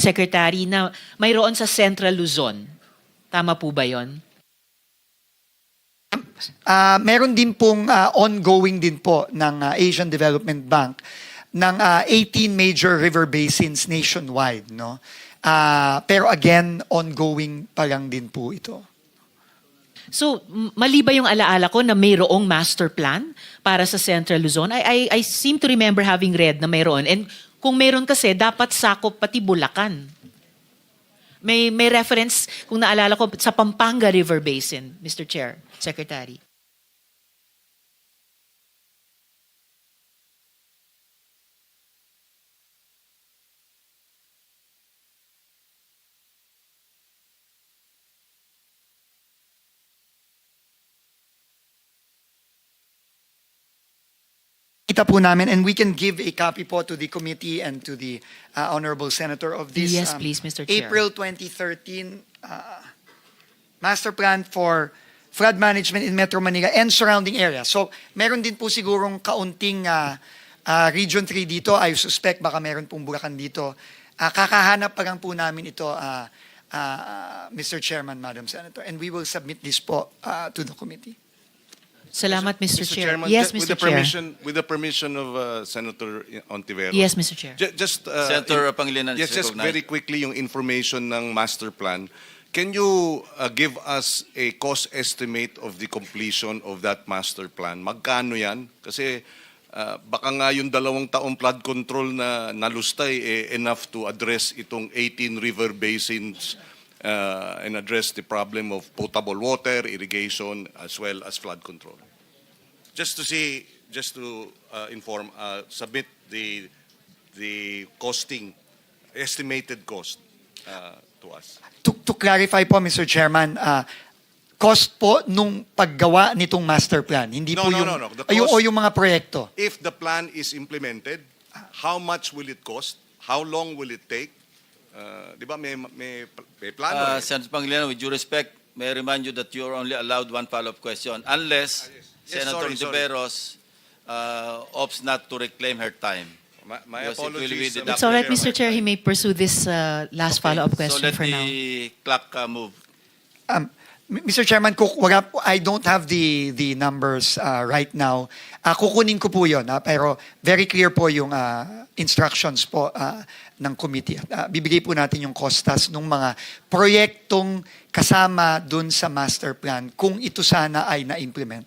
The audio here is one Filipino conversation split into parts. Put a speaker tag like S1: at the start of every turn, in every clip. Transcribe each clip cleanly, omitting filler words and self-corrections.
S1: Secretary, na mayroon sa Central Luzon. Tama po ba yon?
S2: Meron din pong ongoing din po ng Asian Development Bank ng 18 major river basins nationwide, no? Pero again, ongoing pa lang din po ito.
S1: So, mali ba yung alaala ko na mayroong master plan para sa Central Luzon? I seem to remember having read na mayroon. And kung mayroon kasi, dapat sakop pati Bulacan. May reference, kung naalala ko, sa Pampanga River Basin, Mr. Chair, Secretary.
S2: Kita po namin, and we can give a copy po to the committee and to the Honorable Senator of this
S1: Yes, please, Mr. Chair.
S2: April 2013 Master Plan for Flood Management in Metro Manila and surrounding areas. So, meron din po sigurong kaunting Region 3 dito. I suspect baka meron pong Bulacan dito. Kakahanap pa lang po namin ito, Mr. Chairman, Madam Senator. And we will submit this po to the committee.
S1: Salamat, Mr. Chair.
S3: Chairman,
S1: Yes,
S3: with
S1: Mr.
S3: the
S1: Chair.
S3: with the permission of Senator Ontiveros.
S1: Yes, Mr. Chair.
S3: Just
S4: Senator Pangilinan is
S3: yes, just
S4: recognized.
S3: very quickly yung information ng master plan. Can you give us a cost estimate of the completion of that master plan? Magkano yan? Kasi baka nga yung 2 taong flood control na nalustay enough to address itong 18 river basins and address the problem of potable water, irrigation, as well as flood control. Just to inform, submit the costing, estimated cost to us.
S2: To clarify po, Mr. Chairman, cost po nung paggawa nitong master plan, hindi
S3: No,
S2: po
S3: no,
S2: yung,
S3: no, no. The cost-
S2: o yung mga proyekto.
S3: If the plan is implemented, how much will it cost? How long will it take? Di ba may plano?
S4: Senator Pangilinan, with due respect, may I remind you that you are only allowed one follow-up question unless
S3: Yes,
S4: Senator
S3: sorry.
S4: Ontiveros opts not to reclaim her time.
S3: My
S4: Because it will
S3: apologies.
S4: be deducted.
S1: It's all right, Mr. Chair. He may pursue this last follow-up question
S4: so let
S1: for now.
S4: the clock move.
S2: Mr. Chairman, I don't have the numbers right now. Kukunin ko po yun, pero very clear po yung instructions po ng committee. Bibigay po natin yung costas ng mga proyektong kasama dun sa master plan kung ito sana ay na-implement.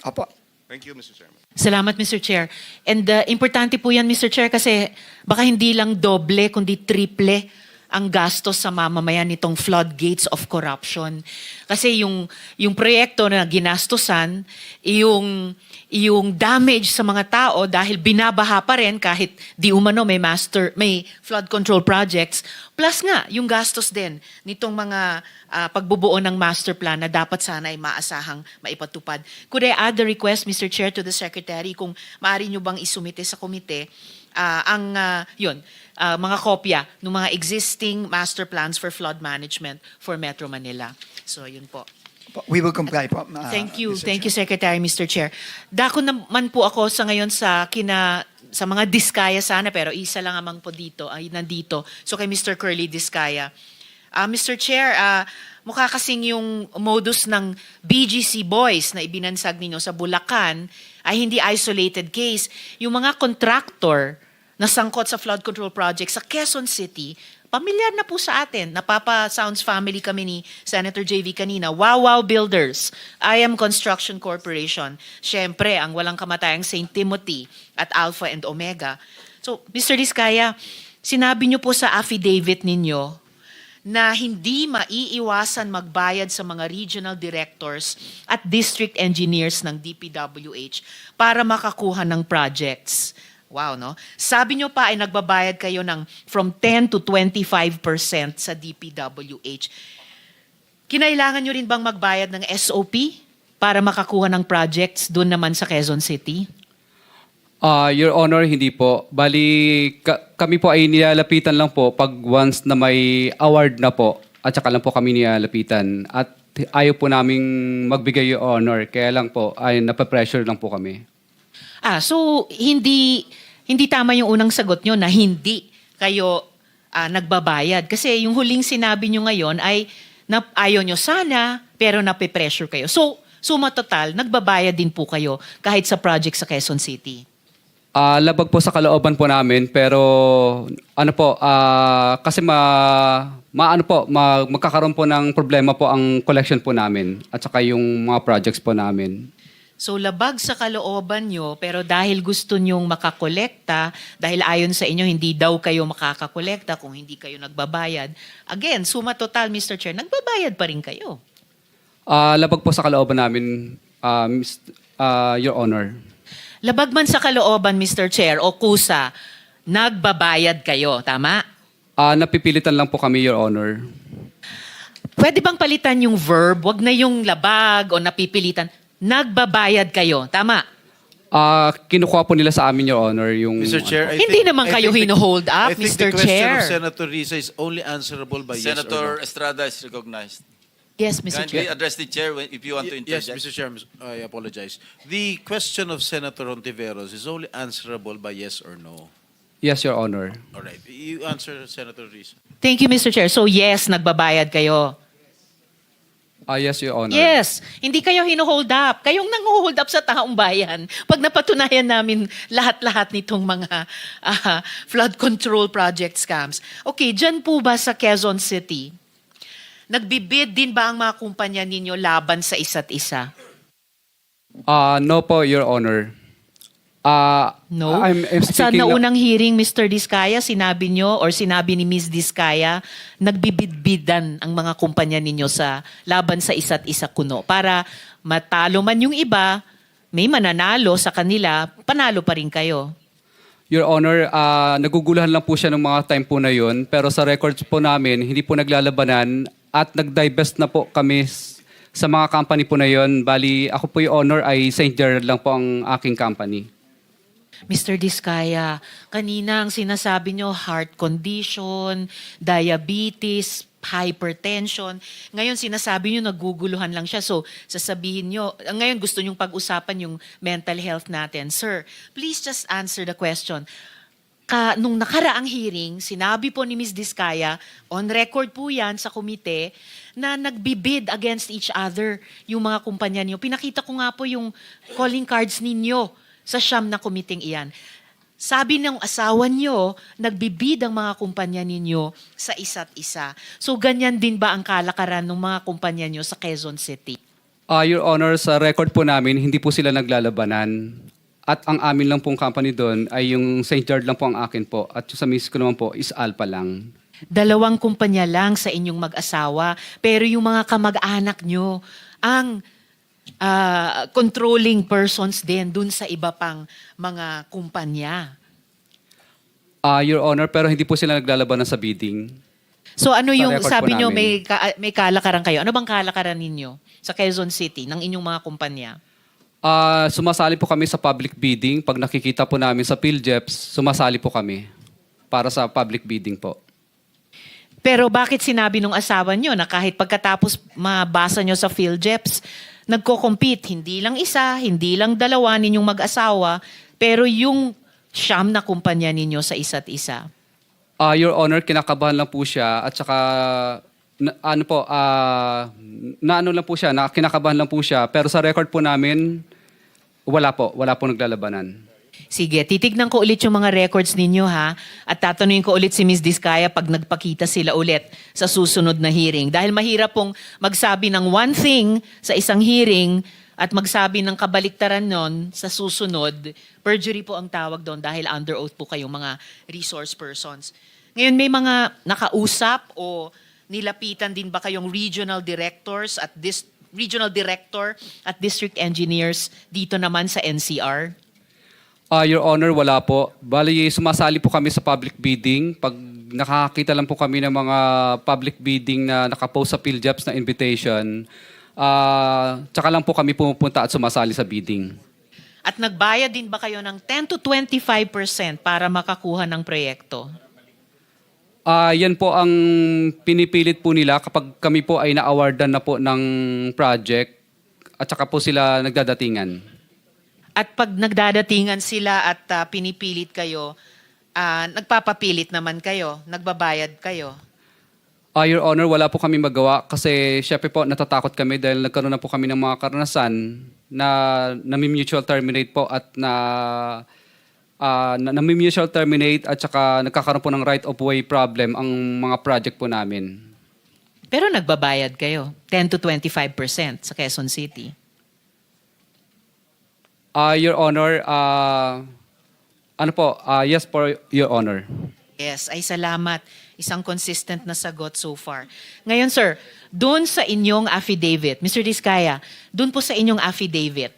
S2: Opo.
S3: Thank you, Mr. Chairman.
S1: Salamat, Mr. Chair. And importante po yan, Mr. Chair, kasi baka hindi lang doble, kundi triple ang gastos sa mamamayan nitong floodgates of corruption. Kasi yung proyekto na ginastosan, yung damage sa mga tao dahil binabaha pa rin kahit di umano may flood control projects, plus nga yung gastos din nitong mga pagbubuo ng master plan na dapat sana ay maasahang maipatupad. Could I add the request, Mr. Chair, to the Secretary, kung maaari nyo bang isumite sa komite mga kopya ng mga existing master plans for flood management for Metro Manila. So, yun po.
S2: We will comply po.
S1: Thank you.
S2: Mr.
S1: Thank you,
S2: Chair.
S1: Secretary, Mr. Chair. Dako naman po ako sa ngayon sa mga Diskaya sana, pero isa lang amang po dito, ay nandito. So, kay Mr. Curly Diskaya. Mr. Chair, mukha kasing yung modus ng BGC Boys na ibinansag ninyo sa Bulacan ay hindi isolated case. Yung mga contractor na sangkot sa flood control project sa Quezon City, pamilyar na po sa atin. Napapa-Sounds family kami ni Senator JV kanina. Wow Builders, IM Construction Corporation. Siyempre, ang walang kamatayang St. Timothy at Alpha and Omega. So, Mr. Diskaya, sinabi niyo po sa affidavit ninyo na hindi maiiwasan magbayad sa mga regional directors at district engineers ng DPWH para makakuha ng projects. Wow, no? Sabi nyo pa ay nagbabayad kayo ng from 10 to 25% sa DPWH. Kinailangan nyo rin bang magbayad ng SOP para makakuha ng projects doon naman sa Quezon City?
S5: Your Honor, hindi po. Bali, kami po ay nilalapitan lang po pag once na may award na po. At saka lang po kami nilalapitan. At ayaw po naming magbigay, Your Honor. Kaya lang po, ay napapressure lang po kami.
S1: So hindi tama yung unang sagot nyo na hindi kayo nagbabayad? Kasi yung huling sinabi nyo ngayon ay ayaw nyo sana, pero nape-pressure kayo. So, suma total, nagbabayad din po kayo kahit sa project sa Quezon City.
S5: Labag po sa kalooban po namin, pero ano po, kasi magkakaroon po ng problema po ang collection po namin at saka yung mga projects po namin.
S1: So labag sa kalooban nyo, pero dahil gusto nyong makakolekta, dahil ayon sa inyo, hindi daw kayo makakakolekta kung hindi kayo nagbabayad. Again, suma total, Mr. Chair, nagbabayad pa rin kayo.
S5: Labag po sa kalooban namin, Your Honor.
S1: Labag man sa kalooban, Mr. Chair, o kusa, nagbabayad kayo, tama?
S5: Napipilitan lang po kami, Your Honor.
S1: Pwede bang palitan yung verb? Wag na yung labag o napipilitan. Nagbabayad kayo, tama?
S5: Kinukuha po nila sa amin, Your Honor, yung...
S6: Mr. Chair,
S1: Hindi naman kayo hino-hold up,
S6: I think
S1: Mr.
S6: the question
S1: Chair.
S6: of Senator Risa is only answerable by yes or
S4: Senator
S6: no.
S4: Estrada is recognized.
S1: Yes, Mr.
S4: Kindly
S1: Chair.
S4: address the chair if you want to
S6: Yes,
S4: interject.
S6: Mr. Chair, I apologize. The question of Senator Ontiveros is only answerable by yes or no.
S5: Yes, Your Honor.
S6: All right. You answer, Senator Risa.
S1: Thank you, Mr. Chair. So yes, nagbabayad kayo.
S5: Yes, Your Honor.
S1: Yes, hindi kayo hino-hold up. Kayong nang-hold up sa taong bayan. Pag napatunayan namin lahat-lahat nitong mga flood control project scams. Okay, dyan po ba sa Quezon City, nagbibid din ba ang mga kumpanya ninyo laban sa isa't isa?
S5: No po, Your Honor.
S1: No?
S5: I'm
S1: Sa
S5: speaking
S1: naunang hearing, Mr. Diskaya, sinabi nyo or sinabi ni Ms. Diskaya, nagbibid-bidan ang mga kumpanya ninyo sa laban sa isa't isa kuno. Para matalo man yung iba, may mananalo sa kanila, panalo pa rin kayo.
S5: Your Honor, naguguluhan lang po siya ng mga time po na yun. Pero sa records po namin, hindi po naglalabanan at nag-divest na po kami sa mga company po na yun. Bali, ako po yung honor ay St. Gerard lang po ang aking company.
S1: Mr. Diskaya, kanina ang sinasabi nyo, heart condition, diabetes, hypertension. Ngayon sinasabi nyo, naguguluhan lang siya. So, sasabihin nyo, ngayon gusto nyong pag-usapan yung mental health natin. Sir, please just answer the question. Nung nakaraang hearing, sinabi po ni Ms. Diskaya, on record po yan sa komite, na nagbibid against each other yung mga kumpanya niyo. Pinakita ko nga po yung calling cards ninyo sa siyam na komiting iyan. Sabi ng asawa niyo, nagbibid ang mga kumpanya ninyo sa isa't isa. So ganyan din ba ang kalakaran ng mga kumpanya niyo sa Quezon City?
S5: Your Honor, sa record po namin, hindi po sila naglalabanan. At ang amin lang pong company doon ay yung St. Gerard lang po ang akin po. At yung sa miss ko naman po is Alpha lang.
S1: 2 kumpanya lang sa inyong mag-asawa, pero yung mga kamag-anak nyo, ang controlling persons din dun sa iba pang mga kumpanya.
S5: Your Honor, pero hindi po sila naglalabanan sa bidding.
S1: So ano
S5: Sa
S1: yung,
S5: record
S1: sabi
S5: po
S1: nyo,
S5: namin.
S1: may kalakaran kayo. Ano bang kalakaran ninyo sa Quezon City ng inyong mga kumpanya?
S5: Sumasali po kami sa public bidding. Pag nakikita po namin sa PhilJeps, sumasali po kami para sa public bidding po.
S1: Pero bakit sinabi nung asawa nyo na kahit pagkatapos mabasa nyo sa PhilJeps, nagko-compete, hindi lang isa, hindi lang dalawa ninyong mag-asawa, pero yung siyam na kumpanya ninyo sa isa't isa?
S5: Your Honor, kinakabahan lang po siya at saka kinakabahan lang po siya. Pero sa record po namin, wala po naglalabanan.
S1: Sige, titignan ko ulit yung mga records ninyo ha. At tatanungin ko ulit si Ms. Diskaya pag nagpakita sila ulit sa susunod na hearing. Dahil mahirap pong magsabi ng one thing sa isang hearing at magsabi ng kabaliktaran nun sa susunod. Perjury po ang tawag doon dahil under oath po kayong mga resource persons. Ngayon may mga nakausap o nilapitan din ba kayong regional directors at regional director at district engineers dito naman sa NCR?
S5: Your Honor, wala po. Bali, sumasali po kami sa public bidding. Pag nakakita lang po kami ng mga public bidding na nakapost sa PhilJeps na invitation, tsaka lang po kami pumupunta at sumasali sa bidding.
S1: At nagbayad din ba kayo ng 10 to 25% para makakuha ng proyekto?
S5: Yan po ang pinipilit po nila kapag kami po ay na-awardan na po ng project at saka po sila nagdadatingan.
S1: At pag nagdadatingan sila at pinipilit kayo, nagpapapilit naman kayo, nagbabayad kayo.
S5: Your Honor, wala po kami magawa kasi syempre po natatakot kami dahil nagkaroon na po kami ng mga karanasan na nami-mutual terminate po at nami-mutual terminate at saka nagkakaroon po ng right of way problem ang mga project po namin.
S1: Pero nagbabayad kayo, 10 to 25% sa Quezon City.
S5: Your Honor, yes po, Your Honor.
S1: Yes, ay salamat. Isang consistent na sagot so far. Ngayon, sir, doon sa inyong affidavit, Mr. Diskaya, doon po sa inyong affidavit,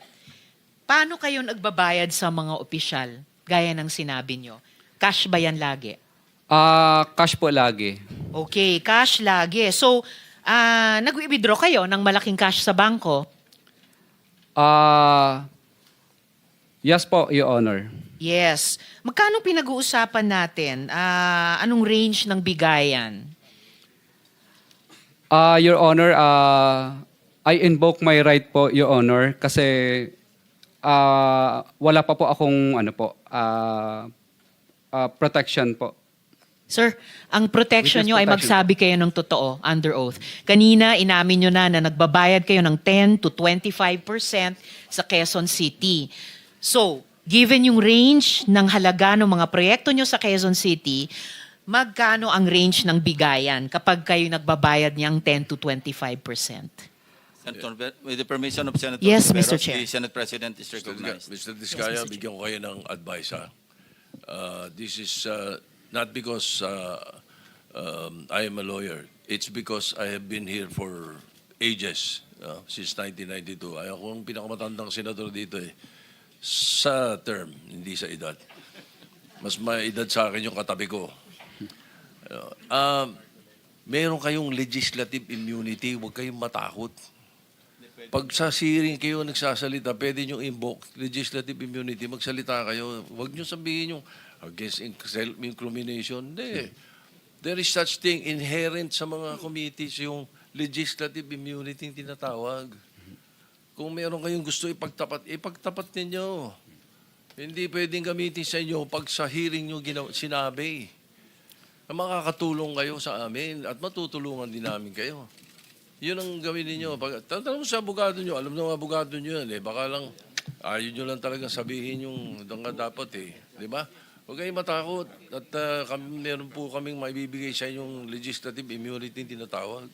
S1: paano kayo nagbabayad sa mga opisyal, gaya ng sinabi nyo? Cash ba yan lagi?
S5: Cash po lagi.
S1: Okay, cash lagi. So, nag-withdraw kayo ng malaking cash sa bangko?
S5: Yes po, Your Honor.
S1: Yes. Magkano pinag-uusapan natin? Anong range ng bigayan?
S5: Your Honor, I invoke my right po, Your Honor, kasi wala pa po akong protection po.
S1: Sir, ang protection
S5: Witness
S1: nyo ay
S5: protection.
S1: magsabi kayo ng totoo, under oath. Kanina, inamin nyo na nagbabayad kayo ng 10 to 25% sa Quezon City. So, given yung range ng halaga ng mga proyekto nyo sa Quezon City, magkano ang range ng bigayan kapag kayo nagbabayad niyang 10 to 25%?
S4: Senator, with the permission of Senator
S1: Yes,
S4: Tiveros,
S1: Mr. Chair.
S4: the Senate President is recognized.
S7: Mr. Diskaya,
S1: Mr.
S7: bigyan ko kayo ng advice, ha? This is not because I am a lawyer. It's because I have been here for ages, since 1992. Ay, ako ang pinakamatandang senador dito eh. Sa term, hindi sa edad. Mas may edad sa akin yung katabi ko. Meron kayong legislative immunity, huwag kayong matakot. Pag sa hearing kayo nagsasalita, pwede nyo invoke legislative immunity, magsalita kayo. Huwag nyo sabihin yung against self-incrimination. Hindi. There is such thing inherent sa mga committees, yung legislative immunity yung tinatawag. Kung meron kayong gusto ipagtapat ninyo. Hindi pwedeng gamitin sa inyo pag sa hearing nyo sinabi. Makakatulong kayo sa amin at matutulungan din namin kayo. Yun ang gawin ninyo. Tatanong sa abogado nyo, alam ng abogado nyo yan eh. Baka lang, ayaw nyo lang talaga sabihin yung dapat eh. Di ba? Huwag kayong matakot. At meron po kaming maibibigay sa inyong legislative immunity tinatawag.